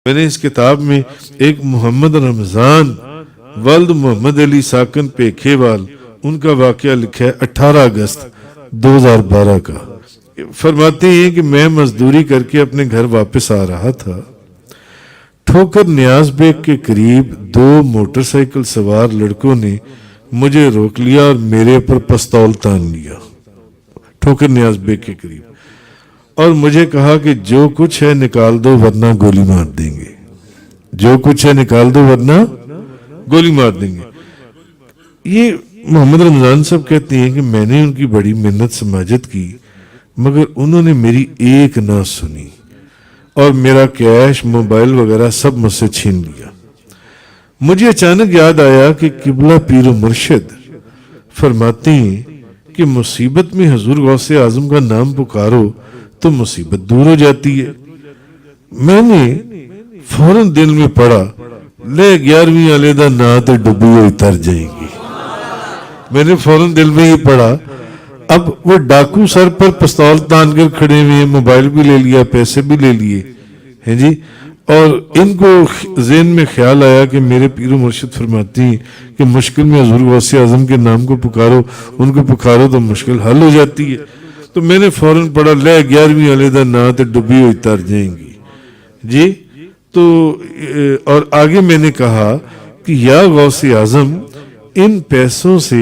میں نے اس کتاب میں ایک محمد رمضان ولد محمد علی ساکن پیکھیوال ان کا واقعہ لکھا ہے 18 اگست 2012 کا۔ فرماتے ہیں کہ میں مزدوری کر کے اپنے گھر واپس آ رہا تھا، ٹھوکر نیاز بیگ کے قریب 2 موٹر سائیکل سوار لڑکوں نے مجھے روک لیا اور میرے پر پستول تان لیا، ٹھوکر نیاز بیگ کے قریب، اور مجھے کہا کہ جو کچھ ہے نکال دو ورنہ گولی مار دیں گے، جو کچھ ہے نکال دو ورنہ گولی مار دیں گے۔ یہ محمد رمضان صاحب کہتے ہیں کہ میں نے ان کی بڑی محنت سماجت کی مگر انہوں نے میری ایک نہ سنی اور میرا کیش موبائل وغیرہ سب مجھ سے چھین لیا۔ مجھے اچانک یاد آیا کہ قبلہ پیر و مرشد فرماتے ہیں کہ مصیبت میں حضور غوث اعظم کا نام پکارو تو مصیبت دور ہو جاتی ہے۔ میں نے فوراً دل میں پڑھا لے 11ویں علیحدہ نات ڈبی ہوئی تر جائیں گی۔ میں نے فوراً دل میں یہ پڑھا۔ اب وہ ڈاکو سر پر پستول تان کر کھڑے ہوئے ہیں، موبائل بھی لے لیا، پیسے بھی لے لیے ہیں جی، اور ان کو ذہن میں خیال آیا کہ میرے پیر و مرشد فرماتی ہیں کہ مشکل میں حضور غوث اعظم کے نام کو پکارو، ان کو پکارو تو مشکل حل ہو جاتی ہے۔ تو میں نے فوراً پڑھا لے 11ویں علیحدہ نات ڈبی ہوئی تر جائیں گی جی۔ تو اور آگے میں نے کہا کہ یا غوث اعظم ان پیسوں سے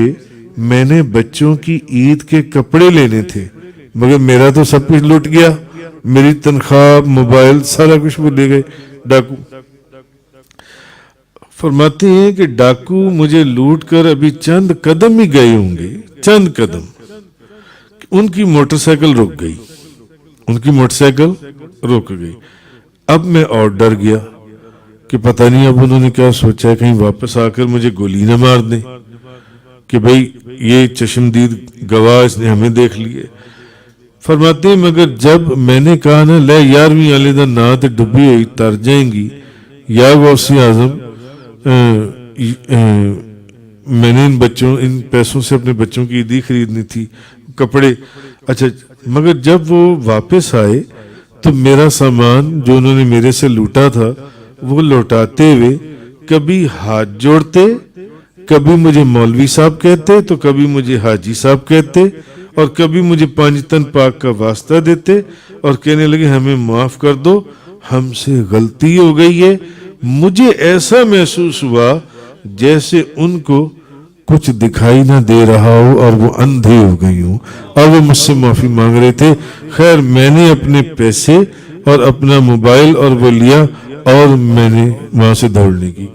میں نے بچوں کی عید کے کپڑے لینے تھے مگر میرا تو سب کچھ لوٹ گیا، میری تنخواہ موبائل سارا کچھ وہ لے گئے ڈاکو۔ فرماتے ہیں کہ ڈاکو مجھے لوٹ کر ابھی چند قدم ہی گئے ہوں گے، چند قدم، ان کی موٹر سائیکل رک گئی، ان کی موٹر سائیکل رک گئی۔ اب میں اور ڈر گیا کہ پتہ نہیں اب انہوں نے کیا سوچا، کہیں واپس آ کر مجھے گولی نہ مار دیں کہ بھئی یہ چشمدید گواہ اس نے ہمیں دیکھ لیے۔ فرماتے ہیں مگر جب میں نے کہا نا لے 11ویں علیحدہ نات ڈبی ہوئی تر جائیں گی یا غوث اعظم، میں نے ان پیسوں سے اپنے بچوں کی عیدی خریدنی تھی، کپڑے، اچھا، مگر جب وہ واپس آئے تو میرا سامان جو انہوں نے میرے سے لوٹا تھا وہ لوٹاتے ہوئے کبھی ہاتھ جوڑتے، کبھی مجھے مولوی صاحب کہتے تو کبھی مجھے حاجی صاحب کہتے، اور کبھی مجھے 5 تن پاک کا واسطہ دیتے اور کہنے لگے ہمیں معاف کر دو، ہم سے غلطی ہو گئی ہے۔ مجھے ایسا محسوس ہوا جیسے ان کو کچھ دکھائی نہ دے رہا ہو اور وہ اندھے ہو گئی ہوں اور وہ مجھ سے معافی مانگ رہے تھے۔ خیر میں نے اپنے پیسے اور اپنا موبائل اور وہ لیا اور میں نے وہاں سے دوڑنے کی